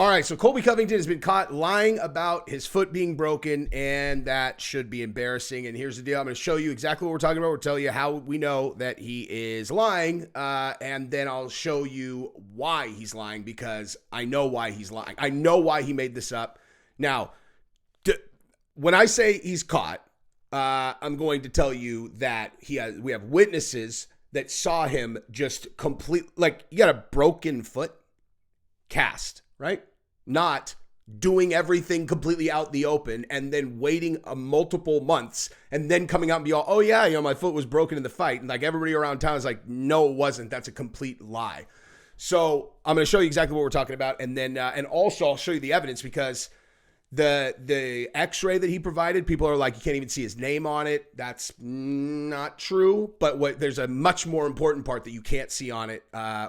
All right, so Colby Covington has been caught lying about his foot being broken, and that should be embarrassing. And here's the deal. I'm going to show you exactly what we're talking about. We'll tell you how we know that he is lying, and then I'll show you why he's lying, because I know why he's lying. I know why he made this up. Now, when I say he's caught, I'm going to tell you that we have witnesses that saw him just complete, like, you got a broken foot cast, right? Not doing everything completely out the open and then waiting multiple months and then coming out and be all, oh yeah, my foot was broken in the fight. And like everybody around town is like, no, it wasn't. That's a complete lie. So I'm going to show you exactly what we're talking about. And then, and also I'll show you the evidence, because the x-ray that he provided, people are like, you can't even see his name on it. That's not true. But there's a much more important part that you can't see on it,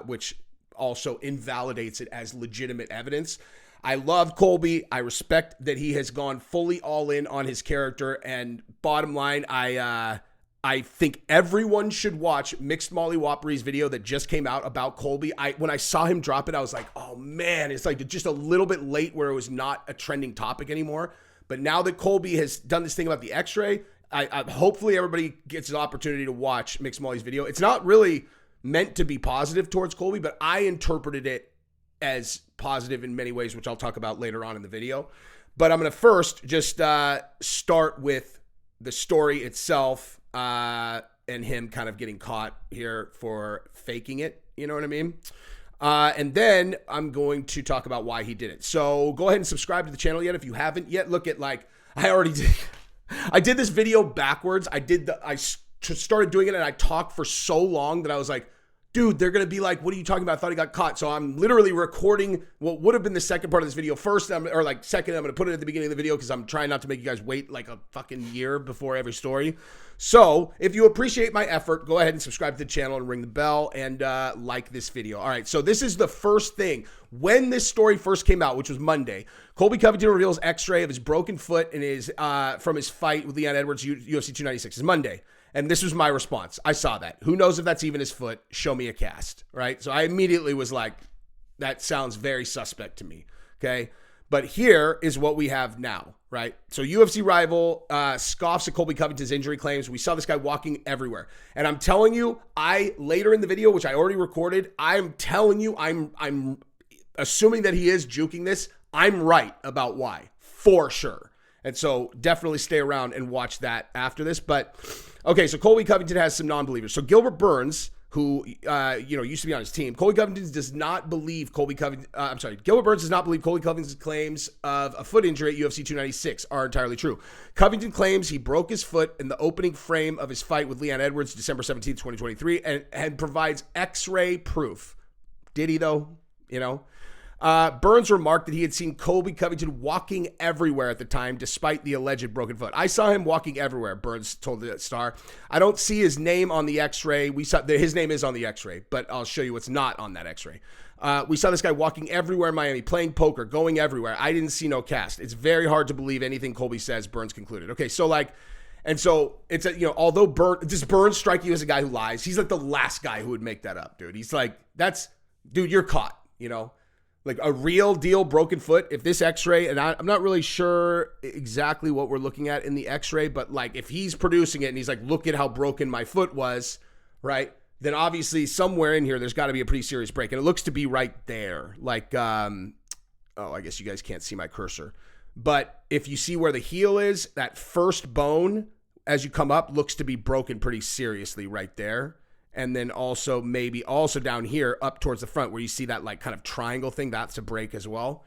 which also invalidates it as legitimate evidence. I love Colby. I respect that he has gone fully all in on his character. And bottom line, I think everyone should watch Mixed Molly Whoppery's video that just came out about Colby. When I saw him drop it, I was like, oh man, it's like just a little bit late where it was not a trending topic anymore. But now that Colby has done this thing about the x-ray, I hopefully everybody gets an opportunity to watch Mixed Molly's video. It's not really meant to be positive towards Colby, but I interpreted it as positive in many ways, which I'll talk about later on in the video. But I'm going to first just start with the story itself, and him kind of getting caught here for faking it. You know what I mean? And then I'm going to talk about why he did it. So go ahead and subscribe to the channel yet if you haven't yet. Look at, like, I already did. I did this video backwards. I started doing it and I talked for so long that I was like, dude, they're going to be like, what are you talking about? I thought he got caught. So I'm literally recording what would have been the second part of this video first, second. I'm going to put it at the beginning of the video because I'm trying not to make you guys wait like a fucking year before every story. So if you appreciate my effort, go ahead and subscribe to the channel and ring the bell and like this video. All right, so this is the first thing. When this story first came out, which was Monday, Colby Covington reveals x-ray of his broken foot and his from his fight with Leon Edwards, UFC 296. It's Monday. And this was my response. I saw that. Who knows if that's even his foot? Show me a cast, right? So I immediately was like, that sounds very suspect to me, okay? But here is what we have now, right? So UFC rival scoffs at Colby Covington's injury claims. We saw this guy walking everywhere. And I'm telling you, later in the video, which I already recorded, I'm telling you, I'm assuming that he is juking this. I'm right about why, for sure. And so definitely stay around and watch that after this. But okay, so Colby Covington has some non-believers. So Gilbert Burns, who used to be on his team, Colby Covington does not believe Gilbert Burns does not believe Colby Covington's claims of a foot injury at UFC 296 are entirely true. Covington claims he broke his foot in the opening frame of his fight with Leon Edwards, December 17, 2023, and provides x-ray proof. Did he though? Burns remarked that he had seen Colby Covington walking everywhere at the time, despite the alleged broken foot. I saw him walking everywhere, Burns told the Star. I don't see his name on the x-ray. We saw his name is on the x-ray, but I'll show you what's not on that x-ray. We saw this guy walking everywhere in Miami, playing poker, going everywhere. I didn't see no cast. It's very hard to believe anything Colby says, Burns concluded. Okay, so it's although does Burns strike you as a guy who lies? He's like the last guy who would make that up, dude. He's like, dude, you're caught, Like a real deal broken foot. If this x-ray, and I'm not really sure exactly what we're looking at in the x-ray, but like if he's producing it and he's like, look at how broken my foot was, right? Then obviously somewhere in here, there's got to be a pretty serious break. And it looks to be right there. Like, I guess you guys can't see my cursor. But if you see where the heel is, that first bone as you come up looks to be broken pretty seriously right there. And then also maybe also down here up towards the front where you see that like kind of triangle thing, that's a break as well.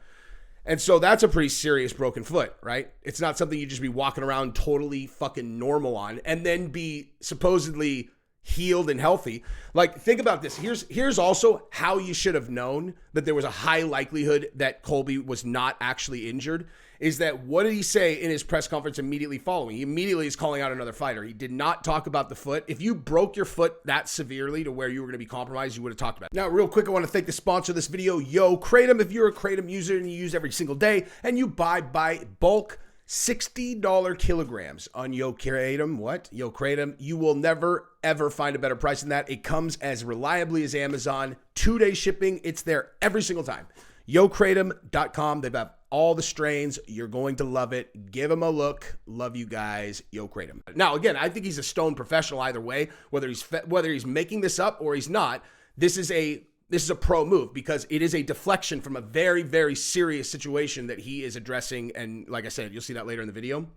And so that's a pretty serious broken foot, right? It's not something you just be walking around totally fucking normal on and then be supposedly healed and healthy. Like, think about this. Here's also how you should have known that there was a high likelihood that Colby was not actually injured. Is that what did he say in his press conference immediately following? He immediately is calling out another fighter. He did not talk about the foot. If you broke your foot that severely to where you were going to be compromised, you would have talked about it. Now, real quick, I want to thank the sponsor of this video, Kratom. If you're a Kratom user and you use every single day and you buy by bulk, $60 kilograms on Kratom, you will never, ever find a better price than that. It comes as reliably as Amazon. 2-day shipping. It's there every single time. YoKratom.com. They've got all the strains. You're going to love it. Give them a look. Love you guys. YoKratom. Now, again, I think he's a stone professional either way, whether he's making this up or he's not. This is a pro move because it is a deflection from a very, very serious situation that he is addressing. And like I said, you'll see that later in the video.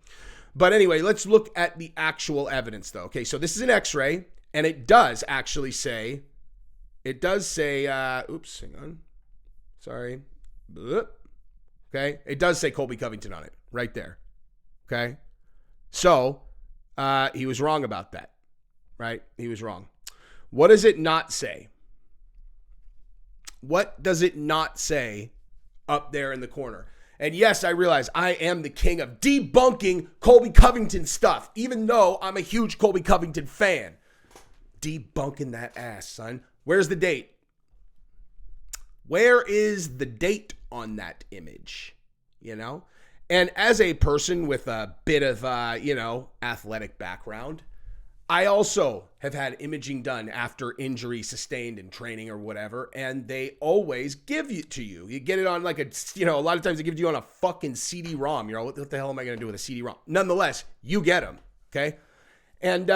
But anyway, let's look at the actual evidence though. Okay, so this is an x-ray and it does actually say, oops, hang on. Sorry. Okay, it does say Colby Covington on it right there. Okay, so he was wrong about that, right? He was wrong. What does it not say? What does it not say up there in the corner? And yes, I realize I am the king of debunking Colby Covington stuff, even though I'm a huge Colby Covington fan. Debunking that ass, son. Where's the date? Where is the date on that image? You know? And as a person with a bit of, athletic background, I also have had imaging done after injury sustained in training or whatever, and they always give it to you. You get it on like a lot of times they give it to you on a fucking CD-ROM. You know, what the hell am I going to do with a CD-ROM? Nonetheless, you get them, okay? And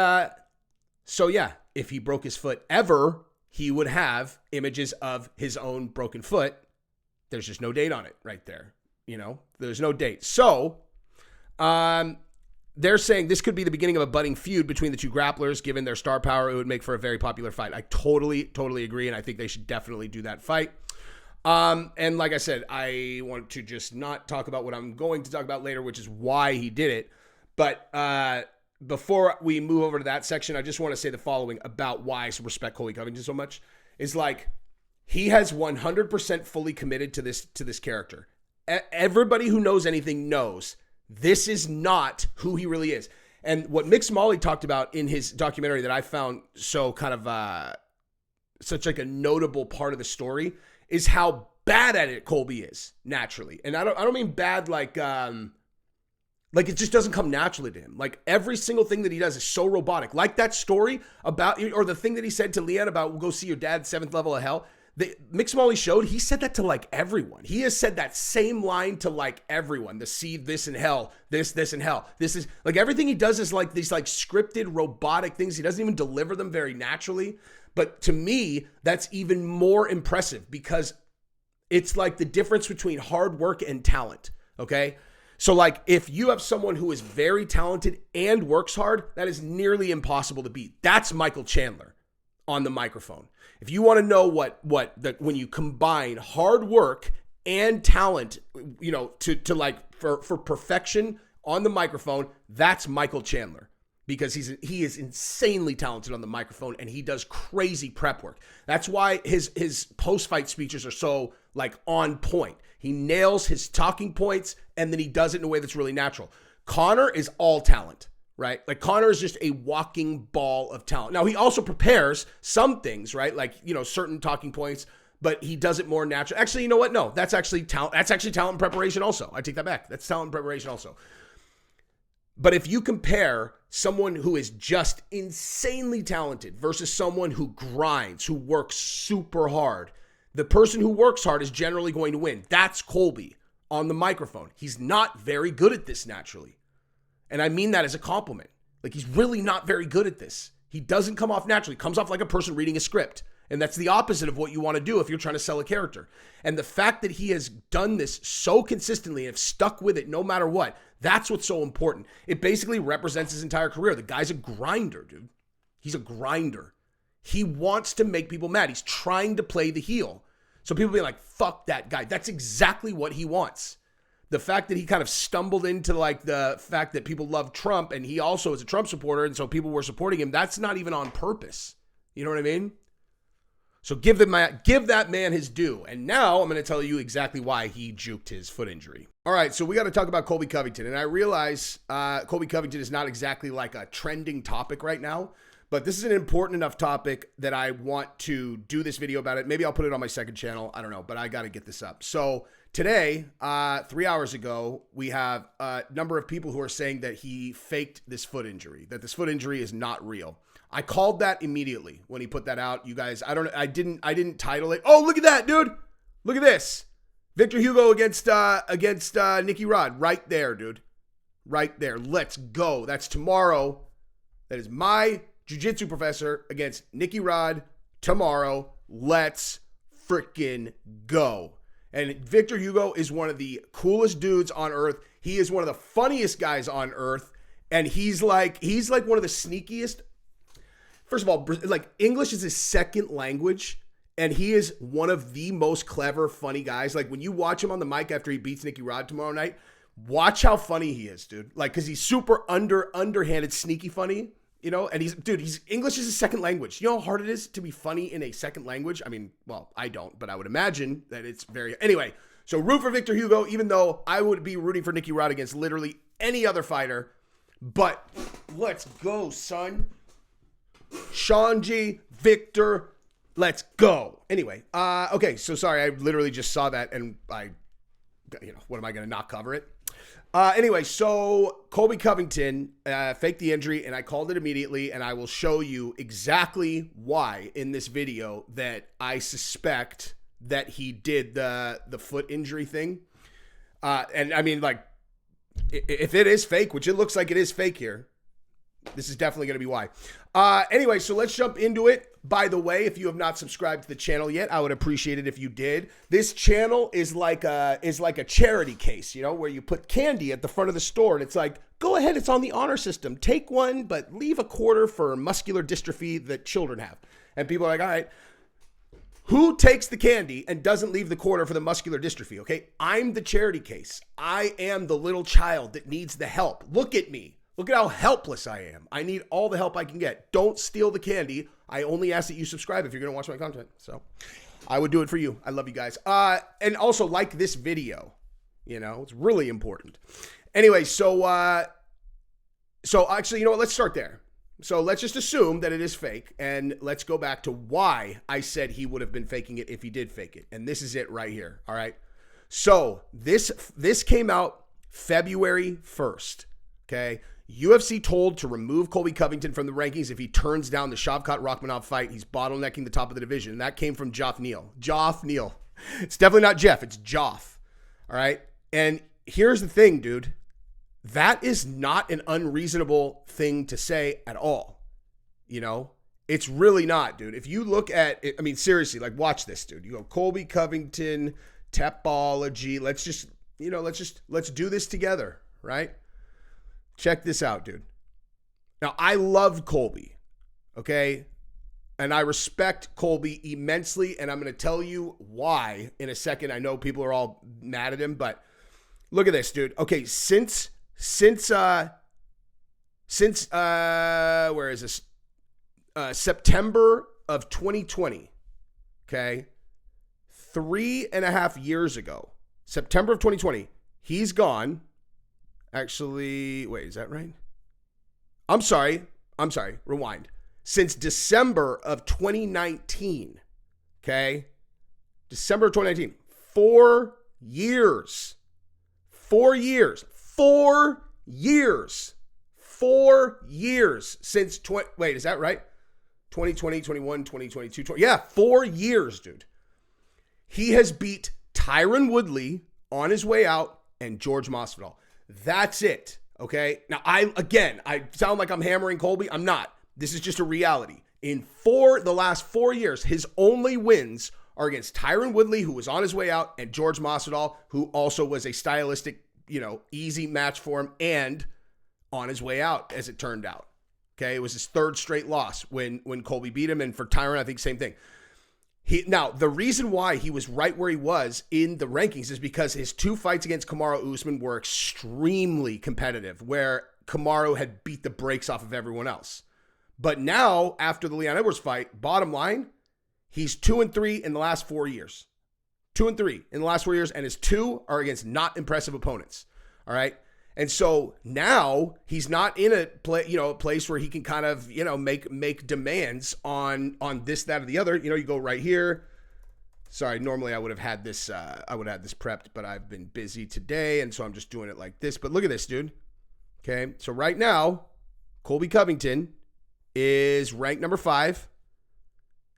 so, yeah, if he broke his foot ever, he would have images of his own broken foot. There's just no date on it right there. You know, there's no date. So, they're saying this could be the beginning of a budding feud between the two grapplers. Given their star power, it would make for a very popular fight. I totally agree, and I think they should definitely do that fight. And like I said, I want to just not talk about what I'm going to talk about later, which is why he did it. But before we move over to that section, I just want to say the following about why I respect Colby Covington so much. Is like he has 100% fully committed to this character. Everybody who knows anything knows this is not who he really is. And what Mix Molly talked about in his documentary that I found so kind of such like a notable part of the story is how bad at it Colby is naturally. And I don't mean bad like it just doesn't come naturally to him. Like every single thing that he does is so robotic. Like that story about, or the thing that he said to Leanne about go see your dad, 7th level of hell. Mix Molly showed, he said that to like everyone. He has said that same line to like everyone. The see this in hell, this in hell. This is like everything he does is like these like scripted robotic things. He doesn't even deliver them very naturally. But to me, that's even more impressive because it's like the difference between hard work and talent. Okay. So like if you have someone who is very talented and works hard, that is nearly impossible to beat. That's Michael Chandler on the microphone. If you want to know when you combine hard work and talent, you know, to like for perfection on the microphone, that's Michael Chandler because he is insanely talented on the microphone and he does crazy prep work. That's why his post-fight speeches are so like on point. He nails his talking points and then he does it in a way that's really natural. Conor is all talent. Right? Like Conor is just a walking ball of talent. Now he also prepares some things, right? Like, you know, certain talking points, but he does it more natural. Actually, you know what? No, that's actually talent. That's actually talent and preparation also. I take that back. That's talent and preparation also. But if you compare someone who is just insanely talented versus someone who grinds, who works super hard, the person who works hard is generally going to win. That's Colby on the microphone. He's not very good at this naturally. And I mean that as a compliment. Like he's really not very good at this. He doesn't come off naturally. He comes off like a person reading a script. And that's the opposite of what you want to do if you're trying to sell a character. And the fact that he has done this so consistently and have stuck with it no matter what, that's what's so important. It basically represents his entire career. The guy's a grinder, dude. He's a grinder. He wants to make people mad. He's trying to play the heel. So people be like, fuck that guy. That's exactly what he wants. The fact that he kind of stumbled into like the fact that people love Trump and he also is a Trump supporter and so people were supporting him, that's not even on purpose. You know what I mean? So give that man his due. And now I'm going to tell you exactly why he juked his foot injury. All right, so we got to talk about Colby Covington. And I realize Colby Covington is not exactly like a trending topic right now, but this is an important enough topic that I want to do this video about it. Maybe I'll put it on my second channel. I don't know, but I got to get this up. So today, 3 hours ago, we have a number of people who are saying that he faked this foot injury, that this foot injury is not real. I called that immediately when he put that out. You guys, I didn't title it. Oh, look at that, dude. Look at this. Victor Hugo against Nicky Rod. Right there, dude. Right there. Let's go. That's tomorrow. That is my jiu-jitsu professor against Nicky Rod tomorrow. Let's freaking go. And Victor Hugo is one of the coolest dudes on earth. He is one of the funniest guys on earth. And he's like one of the sneakiest. First of all, like, English is his second language. And he is one of the most clever, funny guys. Like, when you watch him on the mic after he beats Nicky Rod tomorrow night, watch how funny he is, dude. Like, because he's super underhanded, sneaky funny, you know? And he's English is his second language. You know how hard it is to be funny in a second language? I mean, well, I don't, but I would imagine that it's very... Anyway, so root for Victor Hugo, even though I would be rooting for Nicky Rod against literally any other fighter. But let's go, son. Sean G, Victor, let's go. Anyway, okay, so sorry, I literally just saw that and what am I going to not cover it? Anyway, so Colby Covington faked the injury, and I called it immediately, and I will show you exactly why in this video that I suspect that he did the foot injury thing. And I mean, like, if it is fake, which it looks like it is fake here, this is definitely going to be why. Anyway, so let's jump into it. By the way, if you have not subscribed to the channel yet, I would appreciate it if you did. This channel is like a charity case, you know, where you put candy at the front of the store, and it's like, go ahead, it's on the honor system. Take one, but leave a quarter for muscular dystrophy that children have. And people are like, all right, who takes the candy and doesn't leave the quarter for the muscular dystrophy? Okay, I'm the charity case. I am the little child that needs the help. Look at me. Look at how helpless I am. I need all the help I can get. Don't steal the candy. I only ask that you subscribe if you're going to watch my content. So I would do it for you. I love you guys. And also like this video. You know, it's really important. Anyway, so actually, you know what? Let's start there. So let's just assume that it is fake, and let's go back to why I said he would have been faking it if he did fake it. And this is it right here. All right. So this came out February 1st. Okay. UFC told to remove Colby Covington from the rankings if he turns down the Shavkat Rakhmonov fight. He's bottlenecking the top of the division. And that came from Joff Neal. Joff Neal. It's definitely not Jeff. It's Joff. All right. And here's the thing, dude. That is not an unreasonable thing to say at all. You know, it's really not, dude. If you look at it, I mean, seriously, like, watch this, dude. You go Colby Covington, Tapology. Let's do this together, right? Check this out, dude. Now, I love Colby, okay? And I respect Colby immensely, and I'm going to tell you why in a second. I know people are all mad at him, but look at this, dude. Okay, since where is this? September of 2020, okay? 3.5 years ago, September of 2020, he's gone. Actually, wait, is that right? I'm sorry. Rewind. Since December of 2019, okay? December of 2019. 4 years. 4 years. 4 years. 4 years since, wait, is that right? 2020, 21, 2022, 20. Yeah, 4 years, dude. He has beat Tyron Woodley on his way out and George Masvidal. That's it, okay? Now, I sound like I'm hammering Colby. I'm not. This is just a reality. In the last 4 years, his only wins are against Tyron Woodley, who was on his way out, and George Masvidal, who also was a stylistic, easy match for him and on his way out, as it turned out. Okay, it was his third straight loss when Colby beat him, and for Tyron, I think same thing. Now, the reason why he was right where he was in the rankings is because his 2 fights against Kamaru Usman were extremely competitive, where Kamaru had beat the brakes off of everyone else. But now, after the Leon Edwards fight, bottom line, he's 2-3 in the last 4 years. 2-3 in the last 4 years, and his 2 are against not impressive opponents. All right? And so now he's not in a place where he can kind of, make demands on this, that, or the other. You go right here. Sorry, normally I would have had this prepped, but I've been busy today, and so I'm just doing it like this. But look at this, dude. Okay, so right now, Colby Covington is ranked number 5.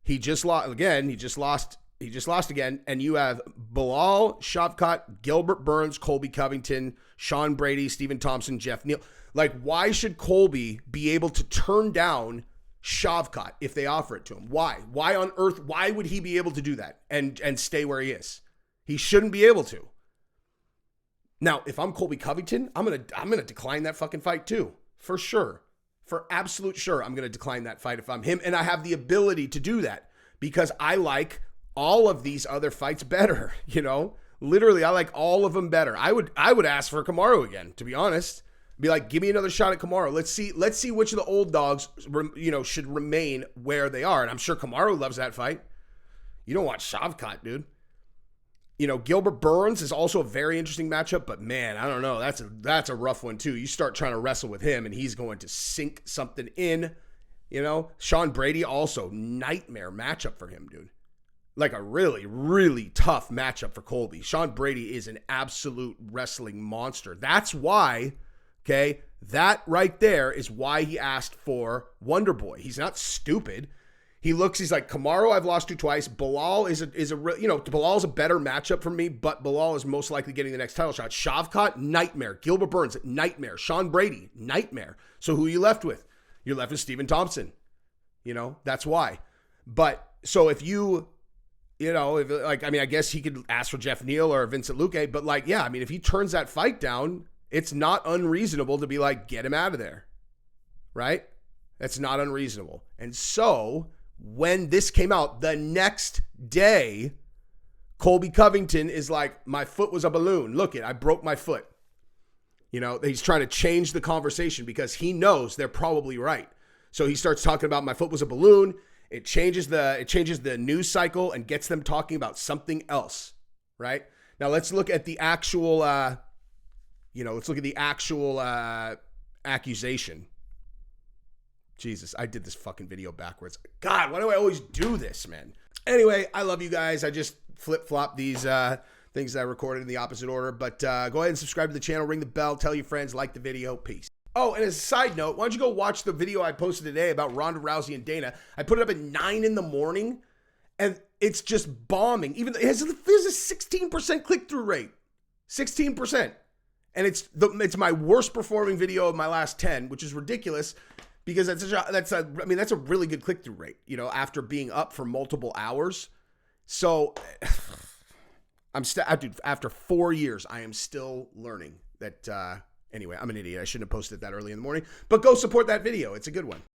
He just lost he just lost again. And you have Bilal, Shavkat, Gilbert Burns, Colby Covington, Sean Brady, Stephen Thompson, Jeff Neal. Like, why should Colby be able to turn down Shavkat if they offer it to him? Why? Why on earth? Why would he be able to do that and stay where he is? He shouldn't be able to. Now, if I'm Colby Covington, I'm gonna decline that fucking fight too, for sure. For absolute sure, I'm going to decline that fight if I'm him. And I have the ability to do that because I like all of these other fights better, you know? Literally, I like all of them better. I would ask for Kamaru again, to be honest. Be like, give me another shot at Kamaru. Let's see which of the old dogs, you know, should remain where they are. And I'm sure Kamaru loves that fight. You don't want Shavkat, dude. You know, Gilbert Burns is also a very interesting matchup, but man, I don't know. That's a rough one too. You start trying to wrestle with him and he's going to sink something in, you know. Sean Brady also, nightmare matchup for him, dude. Like a really, really tough matchup for Colby. Sean Brady is an absolute wrestling monster. That's why, okay, that right there is why he asked for Wonder Boy. He's not stupid. He's like, Kamaru, I've lost to twice. Bilal is a you know, Bilal's a better matchup for me, but Bilal is most likely getting the next title shot. Shavkat, nightmare. Gilbert Burns, nightmare. Sean Brady, nightmare. So who are you left with? You're left with Stephen Thompson. You know, that's why. But so if you know, if like, I mean, I guess he could ask for Jeff Neal or Vincent Luque, but like, yeah, I mean, if he turns that fight down, it's not unreasonable to be like, get him out of there. Right? That's not unreasonable. And so when this came out, the next day, Colby Covington is like, my foot was a balloon. Look I broke my foot. You know, he's trying to change the conversation because he knows they're probably right. So he starts talking about my foot was a balloon. It changes the news cycle and gets them talking about something else, right? Now let's look at the actual, accusation. Jesus, I did this fucking video backwards. God, why do I always do this, man? Anyway, I love you guys. I just flip-flop these things that I recorded in the opposite order. But go ahead and subscribe to the channel, ring the bell, tell your friends, like the video. Peace. Oh, and as a side note, why don't you go watch the video I posted today about Ronda Rousey and Dana? I put it up at 9 in the morning, and it's just bombing. Even it has a 16% click-through rate. 16%. And it's my worst performing video of my last 10, which is ridiculous. Because that's a really good click-through rate, you know, after being up for multiple hours. So dude, after 4 years, I am still learning that, anyway, I'm an idiot. I shouldn't have posted that early in the morning, but go support that video. It's a good one.